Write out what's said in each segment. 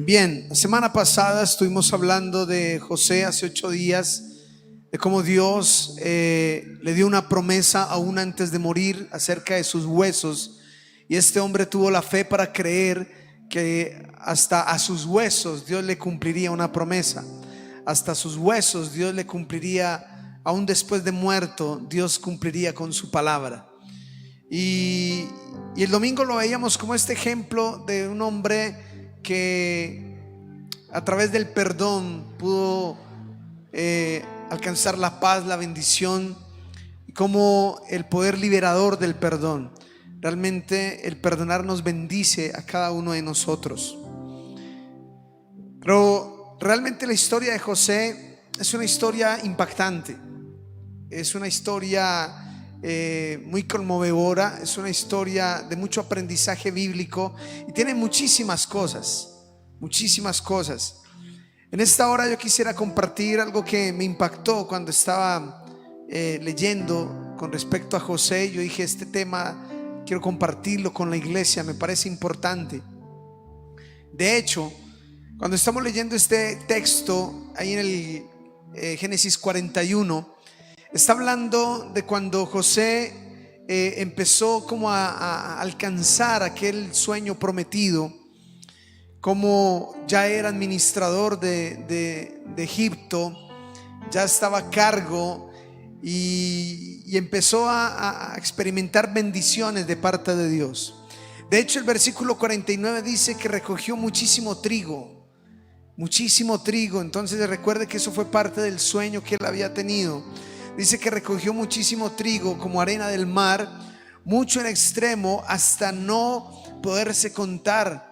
Bien, la semana pasada estuvimos hablando de José, hace 8 días, de cómo Dios le dio una promesa aún antes de morir acerca de sus huesos, y este hombre tuvo la fe para creer que hasta a sus huesos Dios le cumpliría una promesa. Hasta sus huesos Dios le cumpliría, aún después de muerto, Dios cumpliría con su palabra. Y el domingo lo veíamos como este ejemplo de un hombre que a través del perdón pudo alcanzar la paz, la bendición, y como el poder liberador del perdón. Realmente el perdonar nos bendice a cada uno de nosotros. Pero realmente la historia de José es una historia impactante, es una historia muy conmovedora, es una historia de mucho aprendizaje bíblico y tiene muchísimas cosas. En esta hora yo quisiera compartir algo que me impactó cuando estaba leyendo con respecto a José. Yo dije, este tema quiero compartirlo con la iglesia, me parece importante. De hecho, cuando estamos leyendo este texto ahí en el Génesis 41, está hablando de cuando José empezó como a alcanzar aquel sueño prometido, como ya era administrador de Egipto, ya estaba a cargo y empezó a experimentar bendiciones de parte de Dios. De hecho, el versículo 49 dice que recogió muchísimo trigo. Entonces recuerde que eso fue parte del sueño que él había tenido. Dice que recogió muchísimo trigo como arena del mar, mucho en extremo hasta no poderse contar.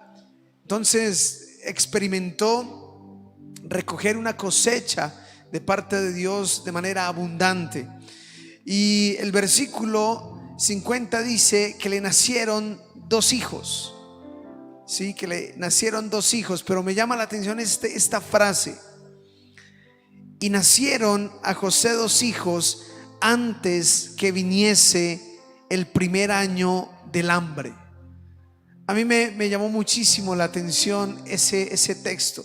Entonces experimentó recoger una cosecha de parte de Dios de manera abundante. Y el versículo 50 dice que le nacieron 2 hijos. Sí, que le nacieron 2 hijos, pero me llama la atención esta frase: y nacieron a José 2 hijos antes que viniese el primer año del hambre. A mí me llamó muchísimo la atención ese texto,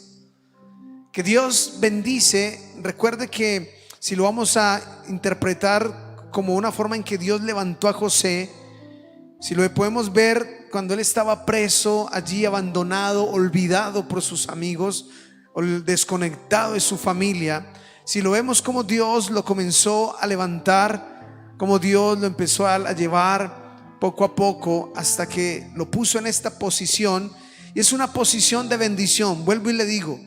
que Dios bendice. Recuerde que si lo vamos a interpretar como una forma en que Dios levantó a José, si lo podemos ver cuando él estaba preso allí, abandonado, olvidado por sus amigos, desconectado de su familia, si lo vemos como Dios lo comenzó a levantar, como Dios lo empezó a llevar poco a poco hasta que lo puso en esta posición, y es una posición de bendición. Vuelvo y le digo,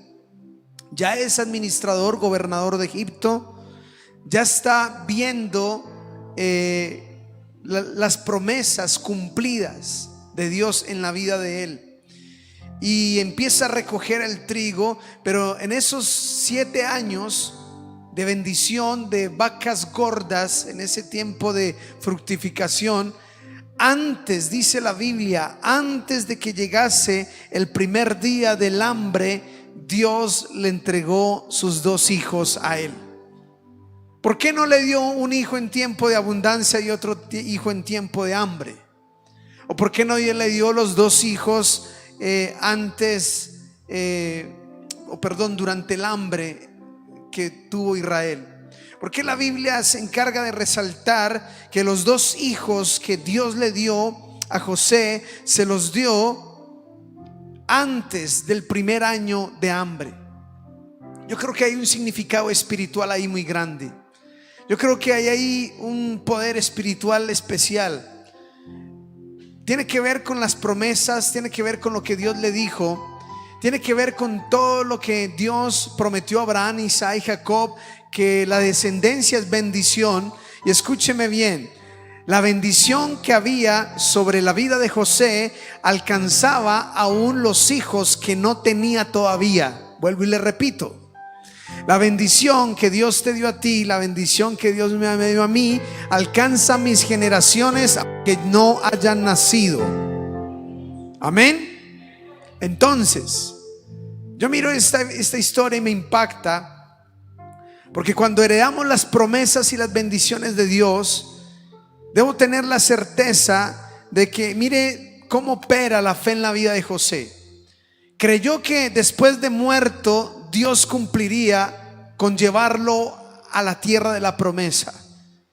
ya es administrador, gobernador de Egipto, ya está viendo las promesas cumplidas de Dios en la vida de él, y empieza a recoger el trigo. Pero en esos 7 años de bendición, de vacas gordas, en ese tiempo de fructificación, antes, dice la Biblia, antes de que llegase el primer día del hambre, Dios le entregó sus 2 hijos a él. ¿Por qué no le dio un hijo en tiempo de abundancia y otro hijo en tiempo de hambre? ¿O por qué no le dio los 2 hijos durante el hambre que tuvo Israel? Porque la Biblia se encarga de resaltar que los 2 hijos que Dios le dio a José se los dio antes del primer año de hambre. Yo creo que hay un significado espiritual ahí muy grande. Yo creo que hay ahí un poder espiritual especial. Tiene que ver con las promesas, tiene que ver con lo que Dios le dijo, tiene que ver con todo lo que Dios prometió a Abraham, Isaac y Jacob, que la descendencia es bendición. Y escúcheme bien, la bendición que había sobre la vida de José alcanzaba aún los hijos que no tenía todavía. Vuelvo y le repito, la bendición que Dios te dio a ti, la bendición que Dios me dio a mí, alcanza mis generaciones que no hayan nacido. Amén. Entonces yo miro esta historia y me impacta, porque cuando heredamos las promesas y las bendiciones de Dios, debo tener la certeza de que, mire cómo opera la fe en la vida de José. creyó que después de muerto Dios cumpliría con llevarlo a la tierra de la promesa,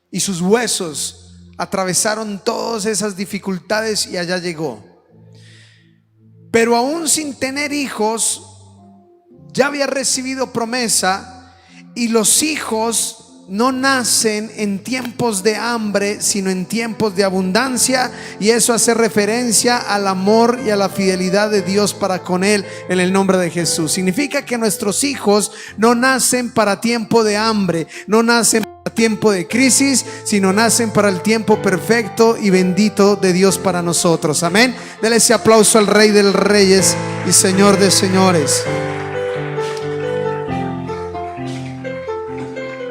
y sus huesos atravesaron todas esas dificultades y allá llegó. Pero aún sin tener hijos, ya había recibido promesa, y los hijos no nacen en tiempos de hambre, sino en tiempos de abundancia, y eso hace referencia al amor y a la fidelidad de Dios para con él, en el nombre de Jesús. Significa que nuestros hijos no nacen para tiempo de hambre, no nacen para tiempo de crisis, sino nacen para el tiempo perfecto y bendito de Dios para nosotros. Amén. Dele ese aplauso al Rey de Reyes y Señor de señores.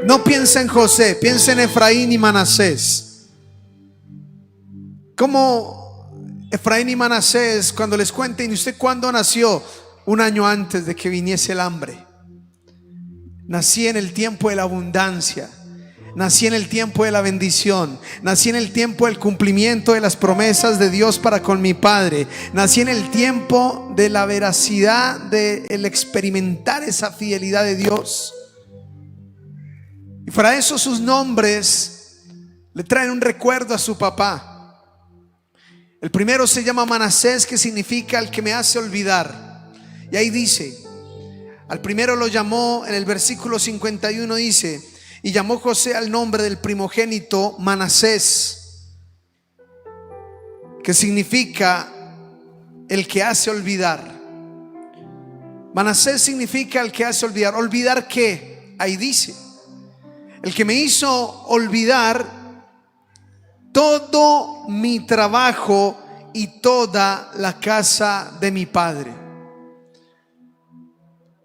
No piensa en José, piensa en Efraín y Manasés. Como Efraín y Manasés, cuando les cuenten, ¿y usted cuándo nació? Un año antes de que viniese el hambre. Nací en el tiempo de la abundancia, nací en el tiempo de la bendición, nací en el tiempo del cumplimiento de las promesas de Dios para con mi padre, nací en el tiempo de la veracidad, de el experimentar esa fidelidad de Dios. Y para eso sus nombres le traen un recuerdo a su papá. El primero se llama Manasés, que significa el que me hace olvidar. Y ahí dice, al primero lo llamó, en el versículo 51 dice, y llamó José al nombre del primogénito Manasés, que significa el que hace olvidar. Manasés significa el que hace olvidar. ¿Olvidar qué? Ahí dice, el que me hizo olvidar todo mi trabajo y toda la casa de mi padre.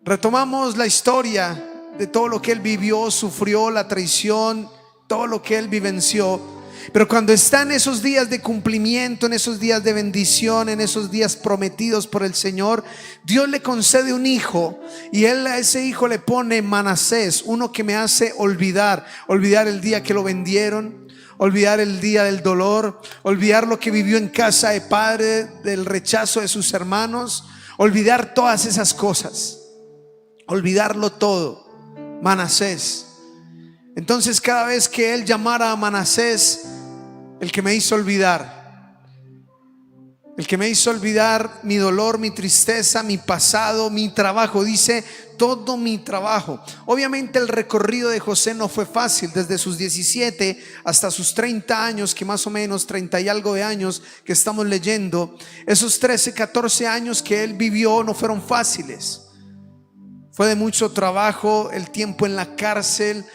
Retomamos la historia de todo lo que él vivió, sufrió, la traición, todo lo que él vivenció. Pero cuando está en esos días de cumplimiento, en esos días de bendición, en esos días prometidos por el Señor, Dios le concede un hijo, y él a ese hijo le pone Manasés, uno que me hace olvidar el día que lo vendieron, olvidar el día del dolor, olvidar lo que vivió en casa de padre, del rechazo de sus hermanos, olvidar todas esas cosas, olvidarlo todo. Manasés. Entonces cada vez que él llamara a Manasés, el que me hizo olvidar, el que me hizo olvidar mi dolor, mi tristeza, mi pasado, mi trabajo, dice todo mi trabajo. Obviamente el recorrido de José no fue fácil, desde sus 17 hasta sus 30 años, que más o menos 30 y algo de años que estamos leyendo, esos 13, 14 años que él vivió no fueron fáciles. Fue de mucho trabajo, el tiempo en la cárcel,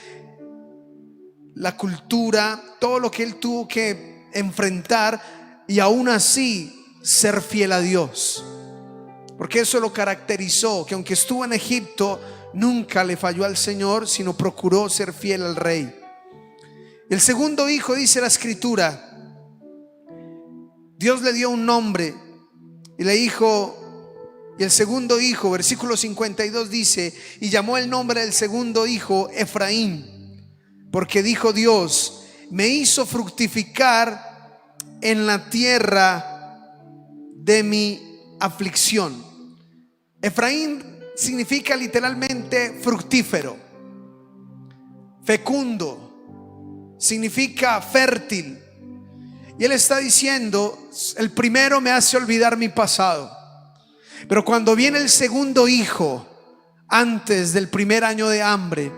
la cultura, todo lo que él tuvo que enfrentar, y aún así ser fiel a Dios, porque eso lo caracterizó, que aunque estuvo en Egipto nunca le falló al Señor, sino procuró ser fiel al rey. El segundo hijo, dice la escritura, Dios le dio un nombre y le dijo, y el segundo hijo, versículo 52 dice, y llamó el nombre del segundo hijo Efraín, porque dijo Dios, me hizo fructificar en la tierra de mi aflicción. Efraín significa literalmente fructífero, fecundo, significa fértil. Y él está diciendo, el primero me hace olvidar mi pasado, pero cuando viene el segundo hijo, antes del primer año de hambre,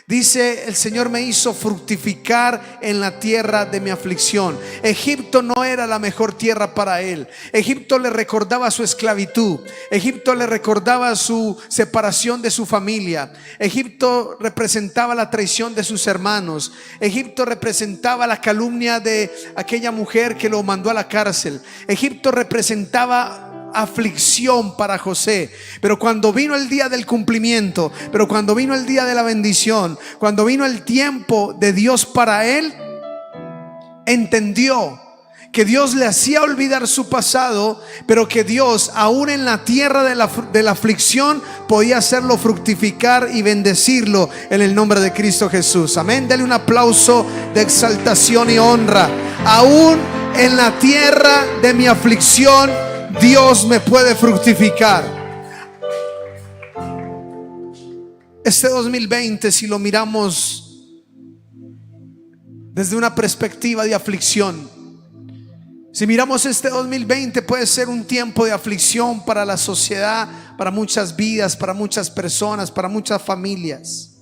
dice, el Señor me hizo fructificar en la tierra de mi aflicción. Egipto no era la mejor tierra para él. Egipto le recordaba su esclavitud. Egipto le recordaba su separación de su familia. Egipto representaba la traición de sus hermanos. Egipto representaba la calumnia de aquella mujer que lo mandó a la cárcel. Egipto representaba aflicción para José. Pero cuando vino el día del cumplimiento, pero cuando vino el día de la bendición, cuando vino el tiempo de Dios para él, entendió que Dios le hacía olvidar su pasado, pero que Dios aún en la tierra de la aflicción podía hacerlo fructificar y bendecirlo en el nombre de Cristo Jesús. Amén. Dale un aplauso de exaltación y honra. Aún en la tierra de mi aflicción, Dios me puede fructificar. Este 2020, si lo miramos desde una perspectiva de aflicción, si miramos este 2020, puede ser un tiempo de aflicción para la sociedad, para muchas vidas, para muchas personas, para muchas familias.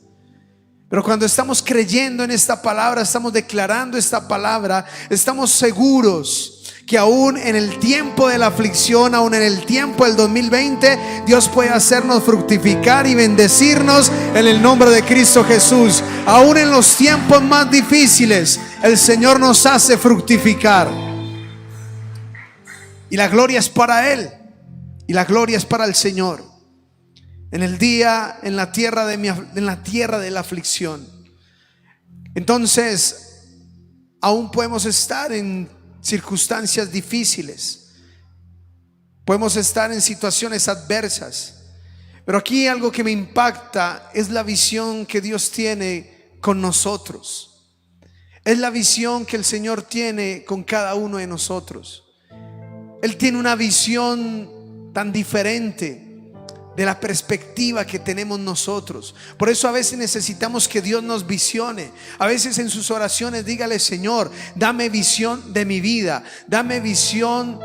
Pero cuando estamos creyendo en esta palabra, estamos declarando esta palabra, estamos seguros que aún en el tiempo de la aflicción, aún en el tiempo del 2020, Dios puede hacernos fructificar y bendecirnos en el nombre de Cristo Jesús. Aún en los tiempos más difíciles, el Señor nos hace fructificar. Y la gloria es para Él, y la gloria es para el Señor. En el día, en la tierra de la aflicción. Entonces, aún podemos estar en circunstancias difíciles, podemos estar en situaciones adversas, pero aquí algo que me impacta es la visión que Dios tiene con nosotros. Es la visión que el Señor tiene con cada uno de nosotros. Él tiene una visión tan diferente de la perspectiva que tenemos nosotros. Por eso a veces necesitamos que Dios nos visione. A veces en sus oraciones dígale: Señor, dame visión de mi vida, dame visión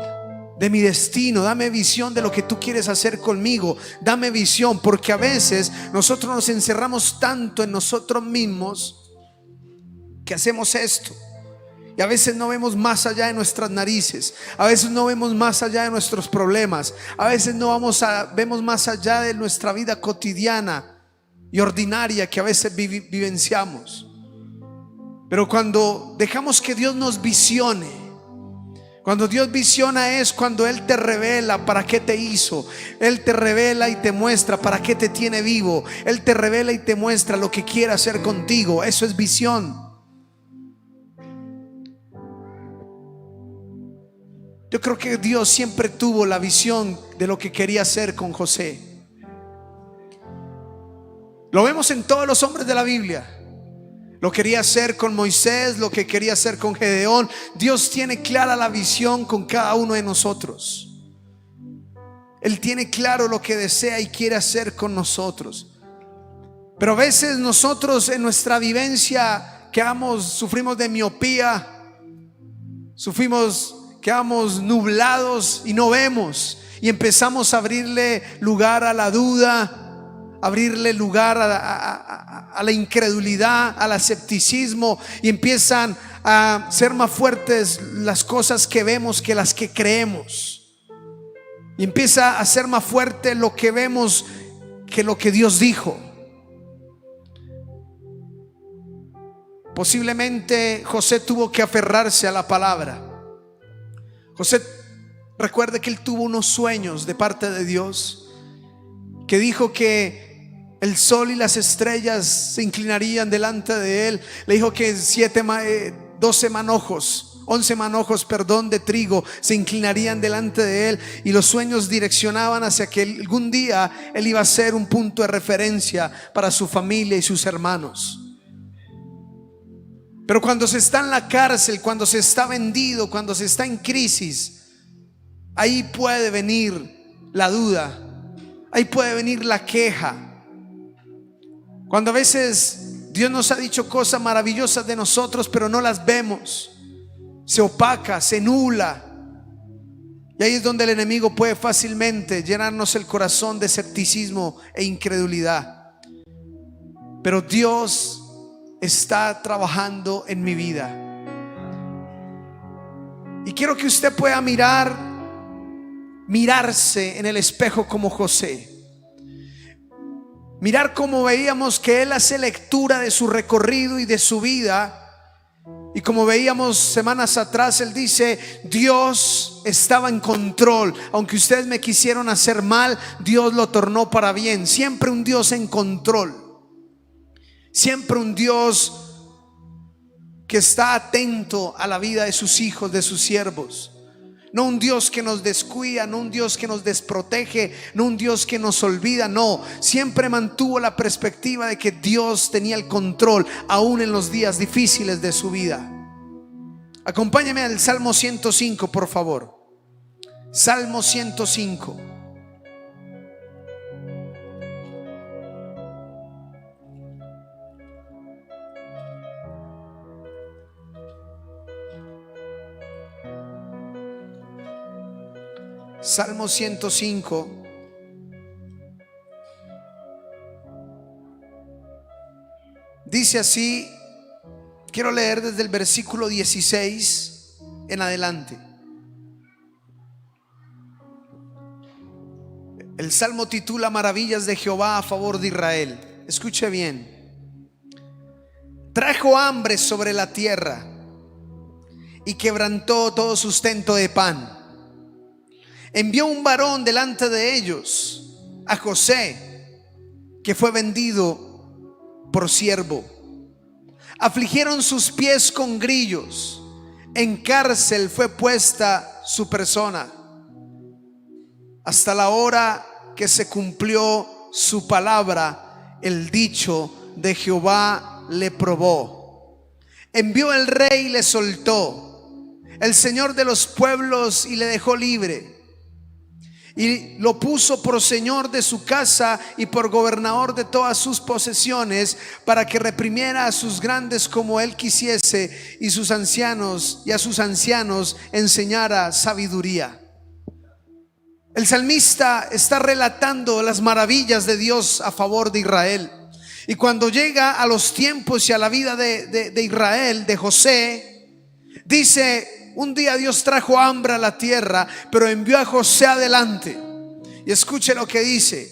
de mi destino, dame visión de lo que tú quieres hacer conmigo, dame visión. Porque a veces nosotros nos encerramos tanto en nosotros mismos que hacemos esto. Y a veces no vemos más allá de nuestras narices. A veces no vemos más allá de nuestros problemas. A veces no vemos más allá de nuestra vida cotidiana y ordinaria que a veces vivenciamos. Pero cuando dejamos que Dios nos visione, cuando Dios visiona, es cuando Él te revela para qué te hizo. Él te revela y te muestra para qué te tiene vivo. Él te revela y te muestra lo que quiere hacer contigo. Eso es visión. Yo creo que Dios siempre tuvo la visión de lo que quería hacer con José. Lo vemos en todos los hombres de la Biblia. Lo quería hacer con Moisés, lo que quería hacer con Gedeón. Dios tiene clara la visión con cada uno de nosotros. Él tiene claro lo que desea y quiere hacer con nosotros. Pero a veces nosotros en nuestra vivencia sufrimos de miopía, quedamos nublados y no vemos, y empezamos a abrirle lugar a la duda, abrirle lugar a la incredulidad, al escepticismo, y empiezan a ser más fuertes las cosas que vemos que las que creemos, y empieza a ser más fuerte lo que vemos que lo que Dios dijo. Posiblemente José tuvo que aferrarse a la palabra. José, recuerde que él tuvo unos sueños de parte de Dios, que dijo que el sol y las estrellas se inclinarían delante de él. Le dijo que 11 manojos de trigo se inclinarían delante de él, y los sueños direccionaban hacia que algún día él iba a ser un punto de referencia para su familia y sus hermanos. Pero cuando se está en la cárcel, cuando se está vendido, cuando se está en crisis, ahí puede venir la duda, ahí puede venir la queja. Cuando a veces Dios nos ha dicho cosas maravillosas de nosotros, pero no las vemos, se opaca, se nubla. Y ahí es donde el enemigo puede fácilmente llenarnos el corazón de escepticismo e incredulidad. Pero Dios está trabajando en mi vida, y quiero que usted pueda mirarse en el espejo como José. Mirar como veíamos que él hace lectura de su recorrido y de su vida, y como veíamos semanas atrás, él dice: Dios estaba en control. Aunque ustedes me quisieron hacer mal, Dios lo tornó para bien. Siempre un Dios en control. Siempre un Dios que está atento a la vida de sus hijos, de sus siervos. No un Dios que nos descuida, no un Dios que nos desprotege, no un Dios que nos olvida. No, siempre mantuvo la perspectiva de que Dios tenía el control aún en los días difíciles de su vida. Acompáñame al Salmo 105, por favor. Salmo 105. Salmo 105. Dice así, quiero leer desde el versículo 16 en adelante. El salmo titula Maravillas de Jehová a favor de Israel. Escuche bien. Trajo hambre sobre la tierra y quebrantó todo sustento de pan. Envió un varón delante de ellos, a José, que fue vendido por siervo. Afligieron sus pies con grillos, en cárcel fue puesta su persona, hasta la hora que se cumplió su palabra. El dicho de Jehová le probó. Envió el rey y le soltó, el Señor de los pueblos, y le dejó libre. Y lo puso por señor de su casa y por gobernador de todas sus posesiones, para que reprimiera a sus grandes como él quisiese, y sus ancianos y a sus ancianos enseñara sabiduría. El salmista está relatando las maravillas de Dios a favor de Israel. Y cuando llega a los tiempos y a la vida de Israel, de José, dice: un día Dios trajo hambre a la tierra, pero envió a José adelante. Y escuche lo que dice: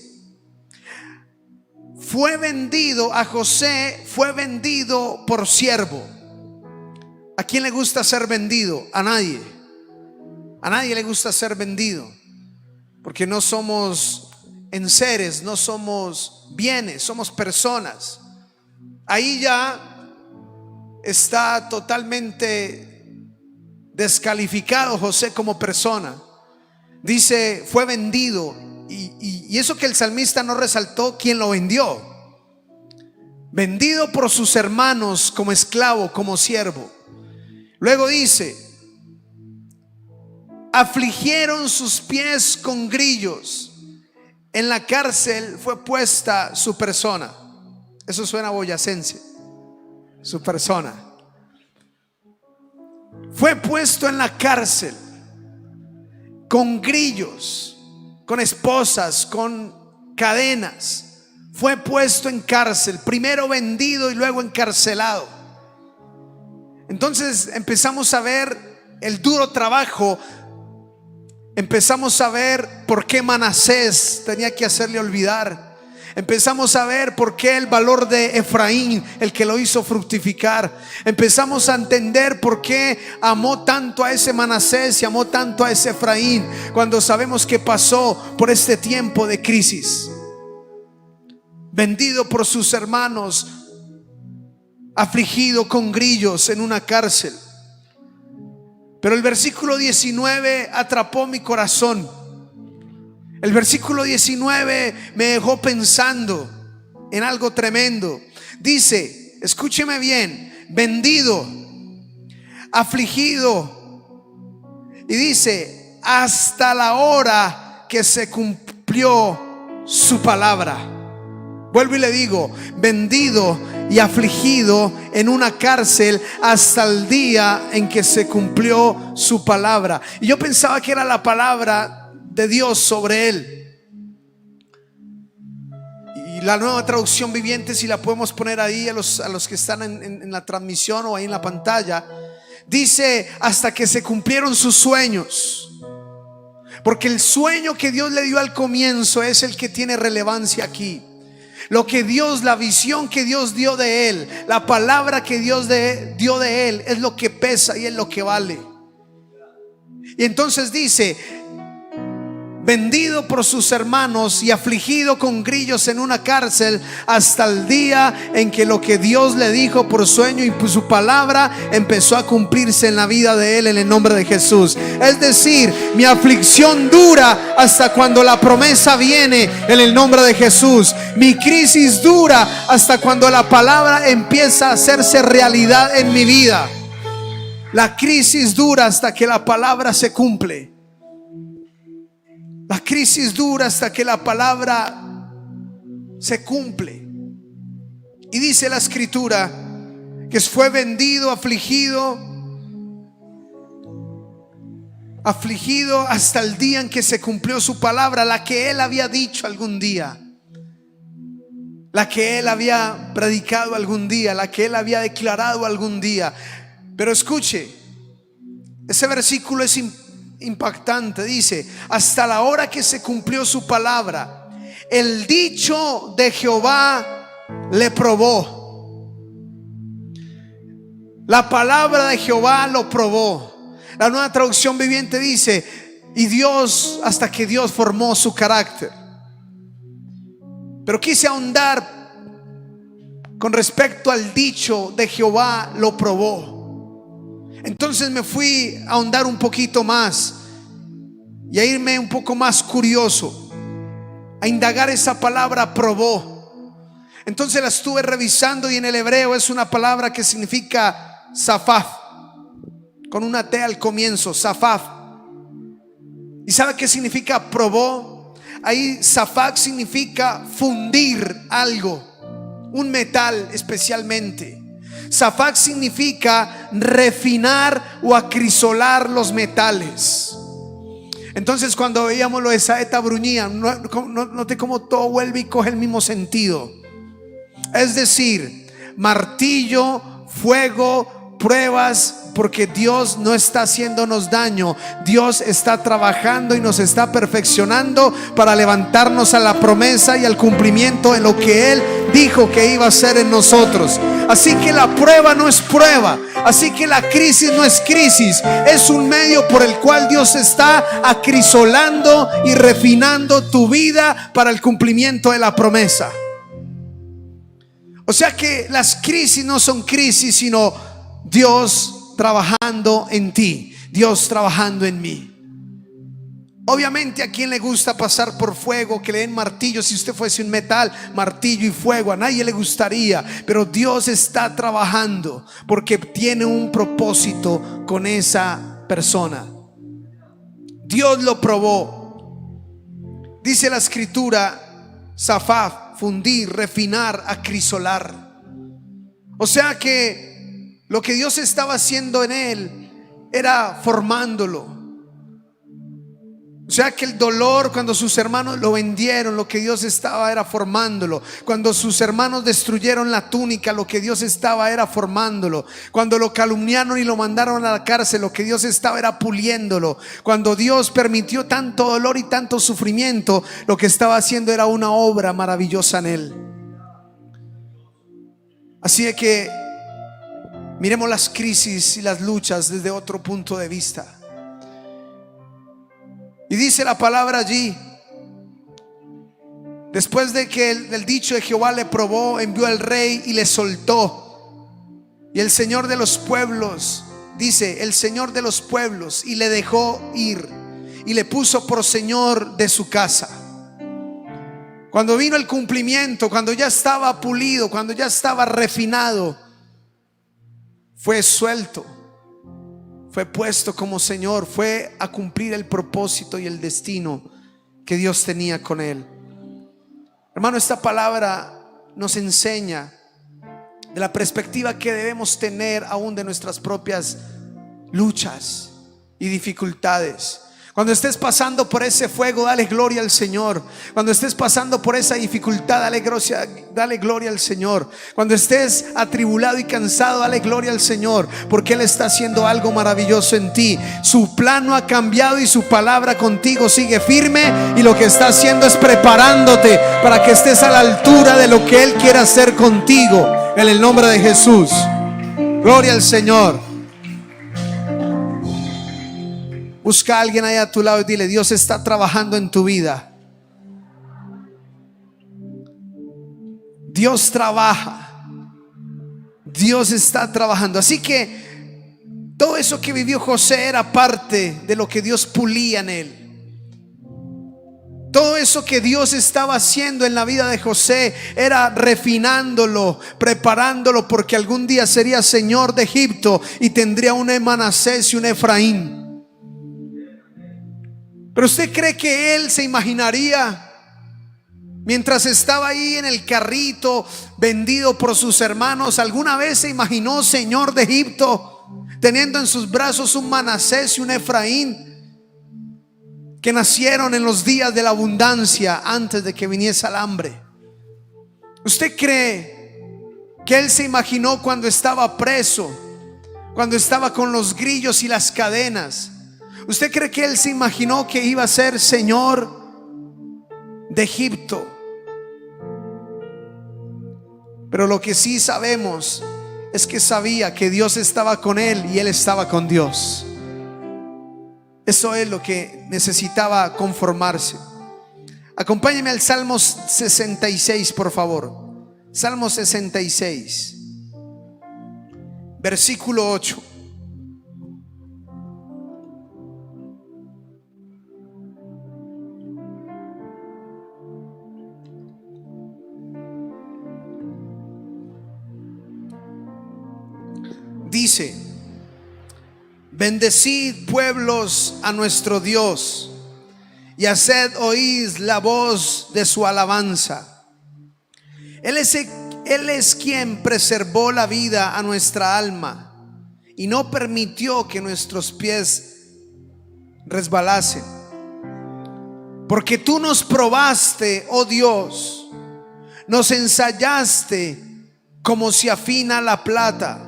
fue vendido, a José fue vendido por siervo. ¿A quién le gusta ser vendido? A nadie. A nadie le gusta ser vendido, porque no somos enseres, no somos bienes, somos personas. Ahí ya está totalmente descalificado José como persona. Dice, fue vendido. Y eso que el salmista no resaltó quién lo vendió. Vendido por sus hermanos como esclavo, como siervo. Luego dice: afligieron sus pies con grillos, en la cárcel fue puesta su persona. Eso suena boyacense. Su persona fue puesto en la cárcel, con grillos, con esposas, con cadenas. Fue puesto en cárcel, primero vendido y luego encarcelado. Entonces empezamos a ver el duro trabajo. Empezamos a ver por qué Manasés tenía que hacerle olvidar. Empezamos a ver por qué el valor de Efraín, el que lo hizo fructificar. Empezamos a entender por qué amó tanto a ese Manasés y amó tanto a ese Efraín, cuando sabemos que pasó por este tiempo de crisis. Vendido por sus hermanos, afligido con grillos en una cárcel. Pero el versículo 19 atrapó mi corazón. El versículo 19 me dejó pensando en algo tremendo. Dice, escúcheme bien: vendido, afligido. Y dice, hasta la hora que se cumplió su palabra. Vuelvo y le digo: vendido y afligido en una cárcel hasta el día en que se cumplió su palabra. Y yo pensaba que era la palabra de Dios sobre él. Y la Nueva Traducción Viviente, si la podemos poner ahí a los que están en la transmisión o ahí en la pantalla, dice: hasta que se cumplieron sus sueños. Porque el sueño que Dios le dio al comienzo es el que tiene relevancia aquí. Lo que Dios, la visión que Dios dio de él, la palabra que Dios dio de él, es lo que pesa y es lo que vale. Y entonces dice: vendido por sus hermanos y afligido con grillos en una cárcel, hasta el día en que lo que Dios le dijo por sueño y por su palabra empezó a cumplirse en la vida de él, en el nombre de Jesús. Es decir, mi aflicción dura hasta cuando la promesa viene, en el nombre de Jesús. Mi crisis dura hasta cuando la palabra empieza a hacerse realidad en mi vida. La crisis dura hasta que la palabra se cumple. La crisis dura hasta que la palabra se cumple. Y dice la escritura que fue vendido, afligido, afligido hasta el día en que se cumplió su palabra, la que él había dicho algún día, la que él había predicado algún día, la que él había declarado algún día. Pero escuche, ese versículo es impactante. Dice: hasta la hora que se cumplió su palabra, el dicho de Jehová le probó. La palabra de Jehová lo probó. La Nueva Traducción Viviente dice: y Dios, hasta que Dios formó su carácter. Pero quise ahondar con respecto al dicho de Jehová lo probó. Entonces me fui a ahondar un poquito más y a irme un poco más curioso, a indagar esa palabra probó. Entonces la estuve revisando, y en el hebreo es una palabra que significa zafaf, con una T al comienzo, zafaf. ¿Y sabe qué significa probó? Ahí zafaf significa fundir algo, un metal especialmente. Zafaf significa refinar o acrisolar los metales. Entonces cuando veíamos lo de saeta bruñía, note cómo todo vuelve y coge el mismo sentido. Es decir, martillo, fuego, pruebas, porque Dios no está haciéndonos daño. Dios está trabajando y nos está perfeccionando para levantarnos a la promesa y al cumplimiento en lo que Él dijo que iba a hacer en nosotros. Así que la prueba no es prueba, así que la crisis no es crisis, es un medio por el cual Dios está acrisolando y refinando tu vida para el cumplimiento de la promesa. O sea que las crisis no son crisis, sino Dios trabajando en ti, Dios trabajando en mí. Obviamente, ¿a quién le gusta pasar por fuego, que le den martillo? Si usted fuese un metal, martillo y fuego, a nadie le gustaría. Pero Dios está trabajando porque tiene un propósito con esa persona. Dios lo probó. Dice la escritura: zafaf, fundir, refinar, acrisolar. O sea que lo que Dios estaba haciendo en él era formándolo. O sea que el dolor, cuando sus hermanos lo vendieron, lo que Dios estaba era formándolo. Cuando sus hermanos destruyeron la túnica, lo que Dios estaba era formándolo. Cuando lo calumniaron y lo mandaron a la cárcel, lo que Dios estaba era puliéndolo. Cuando Dios permitió tanto dolor y tanto sufrimiento, lo que estaba haciendo era una obra maravillosa en él. Así de que miremos las crisis y las luchas desde otro punto de vista. Y dice la palabra allí: después de que el dicho de Jehová le probó, envió al rey y le soltó. Y el Señor de los pueblos, dice, el Señor de los pueblos, y le dejó ir y le puso por señor de su casa. Cuando vino el cumplimiento, cuando ya estaba pulido, cuando ya estaba refinado, fue suelto, fue puesto como Señor, fue a cumplir el propósito y el destino que Dios tenía con él. Hermano, esta palabra nos enseña de la perspectiva que debemos tener aún de nuestras propias luchas y dificultades. Cuando estés pasando por ese fuego, dale gloria al Señor. Cuando estés pasando por esa dificultad, dale gloria al Señor. Cuando estés atribulado y cansado, dale gloria al Señor, porque Él está haciendo algo maravilloso en ti. Su plan no ha cambiado y su palabra contigo sigue firme, y lo que está haciendo es preparándote para que estés a la altura de lo que Él quiere hacer contigo, en el nombre de Jesús. Gloria al Señor. Busca a alguien ahí a tu lado y dile: Dios está trabajando en tu vida. Dios trabaja. Dios está trabajando. Así que todo eso que vivió José era parte de lo que Dios pulía en él. Todo eso que Dios estaba haciendo en la vida de José era refinándolo, preparándolo, porque algún día sería señor de Egipto y tendría un Manasés y un Efraín. Pero usted cree que él se imaginaría, mientras estaba ahí en el carrito vendido por sus hermanos, alguna vez se imaginó señor de Egipto teniendo en sus brazos un Manasés y un Efraín? que nacieron en los días de la abundancia antes de que viniese el hambre. ¿Usted cree que Él se imaginó cuando estaba preso, cuando estaba con los grillos y las cadenas? ¿Usted cree que Él se imaginó que iba a ser Señor de Egipto? Pero lo que sí sabemos es que sabía que Dios estaba con Él y Él estaba con Dios. Eso es lo que necesitaba conformarse. Acompáñeme al Salmo 66, por favor. Salmo 66, versículo 8. Dice: bendecid pueblos a nuestro Dios y haced oír la voz de su alabanza. Él es quien preservó la vida a nuestra alma y no permitió que nuestros pies resbalasen. Porque tú nos probaste, oh Dios, nos ensayaste como se afina la plata.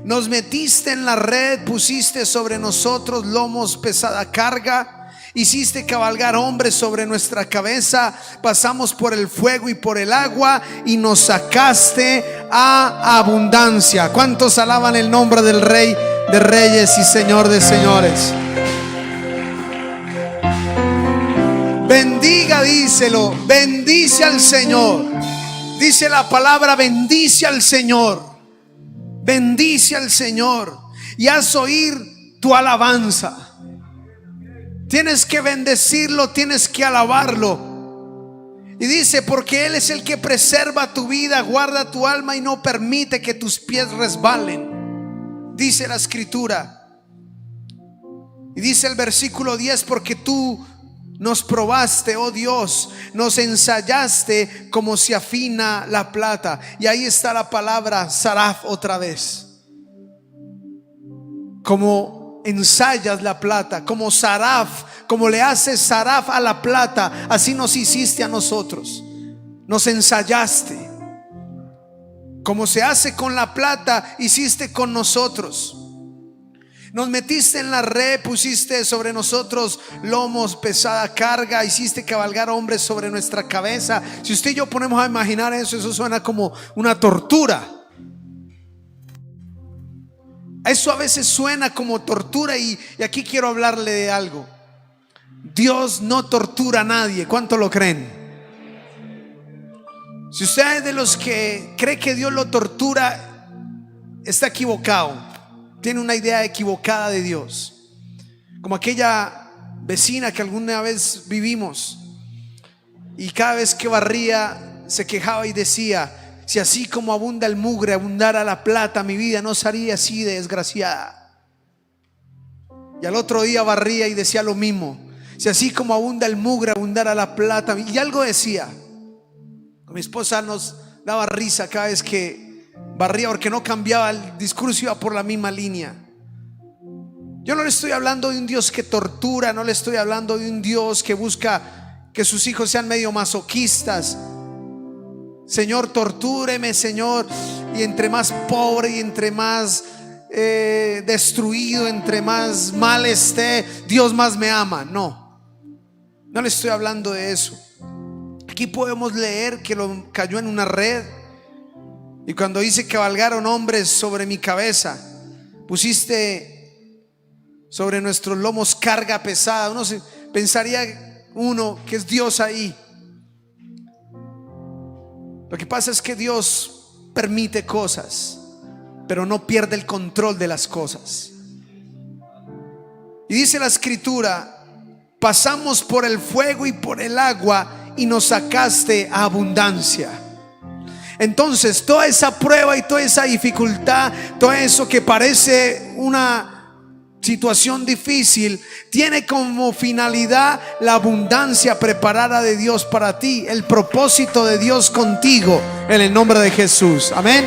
Nos metiste en la red, pusiste sobre nosotros lomos pesada carga, hiciste cabalgar hombres sobre nuestra cabeza, pasamos por el fuego y por el agua y nos sacaste a abundancia. ¿Cuántos alaban el nombre del Rey de Reyes y Señor de Señores? Bendiga, díselo, bendice al Señor. Dice la palabra: bendice al Señor. Bendice al Señor y haz oír tu alabanza. Tienes que bendecirlo, tienes que alabarlo. Y dice: porque Él es el que preserva tu vida, guarda tu alma y no permite que tus pies resbalen. Dice la escritura. Y dice el versículo 10: porque tú nos probaste, oh Dios, nos ensayaste como se afina la plata. Y ahí está la palabra saraf otra vez. Como ensayas la plata, como saraf, como le haces saraf a la plata, así nos hiciste a nosotros. Nos ensayaste. Como se hace con la plata, hiciste con nosotros. Nos metiste en la red, pusiste sobre nosotros lomos, pesada carga, hiciste cabalgar hombres sobre nuestra cabeza. Si usted y yo ponemos a imaginar eso, eso suena como una tortura. Eso a veces suena como tortura y aquí quiero hablarle de algo. Dios no tortura a nadie. ¿Cuánto lo creen? Si usted es de los que cree que Dios lo tortura, está equivocado. Tiene una idea equivocada de Dios. Como aquella vecina que alguna vez vivimos, y cada vez que barría se quejaba y decía: si así como abunda el mugre, abundara la plata, mi vida no sería así de desgraciada. Y al otro día barría y decía lo mismo: si así como abunda el mugre, abundara la plata. Y algo decía. Mi esposa nos daba risa cada vez que barría, porque no cambiaba el discurso, iba por la misma línea. Yo no le estoy hablando de un Dios que tortura, no le estoy hablando de un Dios que busca que sus hijos sean medio masoquistas. Señor, tortúreme, Señor, y entre más pobre y entre más destruido, entre más mal esté, Dios más me ama. No le estoy hablando de eso. Aquí podemos leer que lo cayó en una red. Y cuando dice: cabalgaron hombres sobre mi cabeza, pusiste sobre nuestros lomos carga pesada. Pensaría que es Dios ahí. Lo que pasa es que Dios permite cosas, pero no pierde el control de las cosas. Y dice la escritura: pasamos por el fuego y por el agua y nos sacaste a abundancia. Entonces toda esa prueba y toda esa dificultad, todo eso que parece una situación difícil, tiene como finalidad la abundancia preparada de Dios para ti, el propósito de Dios contigo, en el nombre de Jesús. Amén.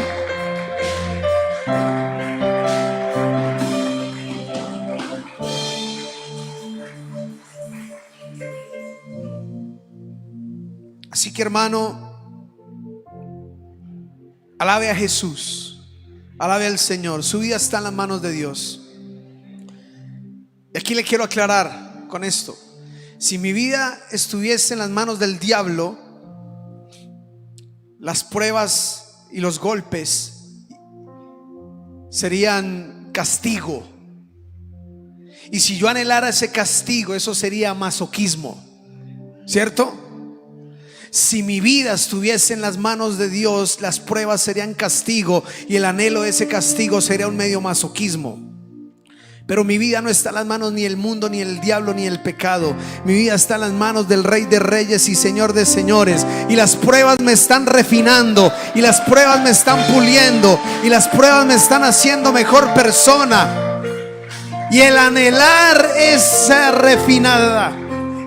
Así que, hermano, alabe a Jesús, alabe al Señor. Su vida está en las manos de Dios. Y aquí le quiero aclarar con esto: si mi vida estuviese en las manos del diablo, las pruebas y los golpes serían castigo. Y si yo anhelara ese castigo, eso sería masoquismo, ¿cierto? Si mi vida estuviese en las manos de Dios, las pruebas serían castigo y el anhelo de ese castigo sería un medio masoquismo. Pero mi vida no está en las manos ni el mundo, ni el diablo, ni el pecado. Mi vida está en las manos del Rey de Reyes y Señor de Señores. Y las pruebas me están refinando, y las pruebas me están puliendo, y las pruebas me están haciendo mejor persona. Y el anhelar esa refinada,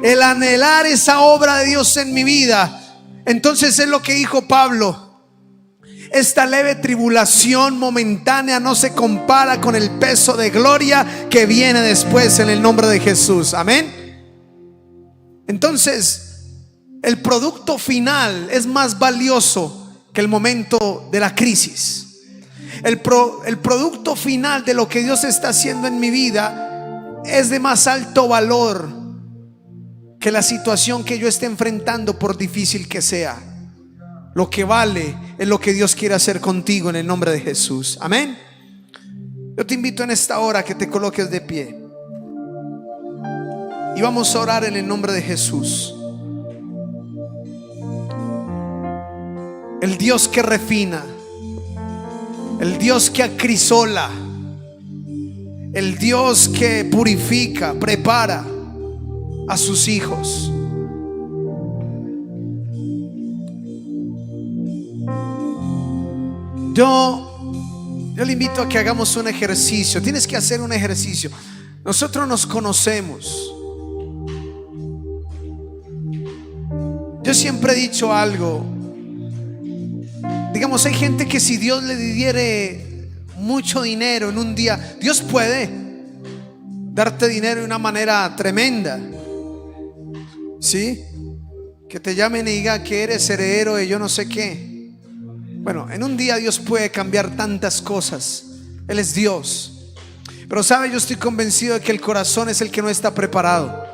el anhelar esa obra de Dios en mi vida, entonces es lo que dijo Pablo: esta leve tribulación momentánea no se compara con el peso de gloria que viene después, en el nombre de Jesús. Amén. Entonces, el producto final es más valioso que el momento de la crisis. El producto final de lo que Dios está haciendo en mi vida es de más alto valor que la situación que yo esté enfrentando, por difícil que sea. Lo que vale es lo que Dios quiere hacer contigo, en el nombre de Jesús. Amén. Yo te invito en esta hora que te coloques de pie y vamos a orar en el nombre de Jesús. El Dios que refina, el Dios que acrisola, el Dios que purifica, prepara a sus hijos. Yo le invito a que hagamos un ejercicio. Tienes que hacer un ejercicio. Nosotros nos conocemos. Yo siempre he dicho algo. Digamos, hay gente que si Dios le diere mucho dinero en un día, Dios puede darte dinero de una manera tremenda, ¿sí? Que te llamen y digan que eres heredero de yo no sé qué. Bueno, en un día Dios puede cambiar tantas cosas. Él es Dios. Pero sabe, yo estoy convencido de que el corazón es el que no está preparado.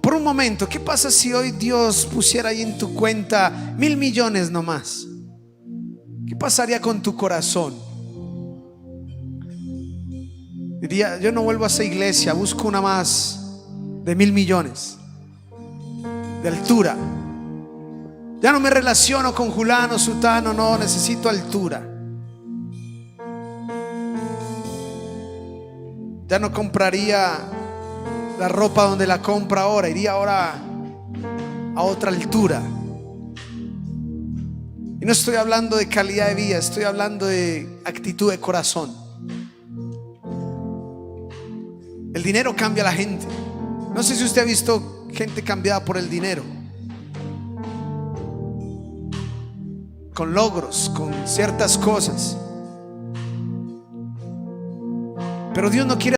Por un momento, ¿qué pasa si hoy Dios pusiera ahí en tu cuenta 1,000 millones nomás? ¿Qué pasaría con tu corazón? Diría: yo no vuelvo a esa iglesia, busco una más de 1,000 millones de altura. Ya no me relaciono con fulano, sutano, no, necesito altura. Ya no compraría la ropa donde la compra ahora, iría ahora a otra altura. Y no estoy hablando de calidad de vida, estoy hablando de actitud de corazón. El dinero cambia a la gente. No sé si usted ha visto gente cambiada por el dinero, con logros, con ciertas cosas. Pero Dios no quiere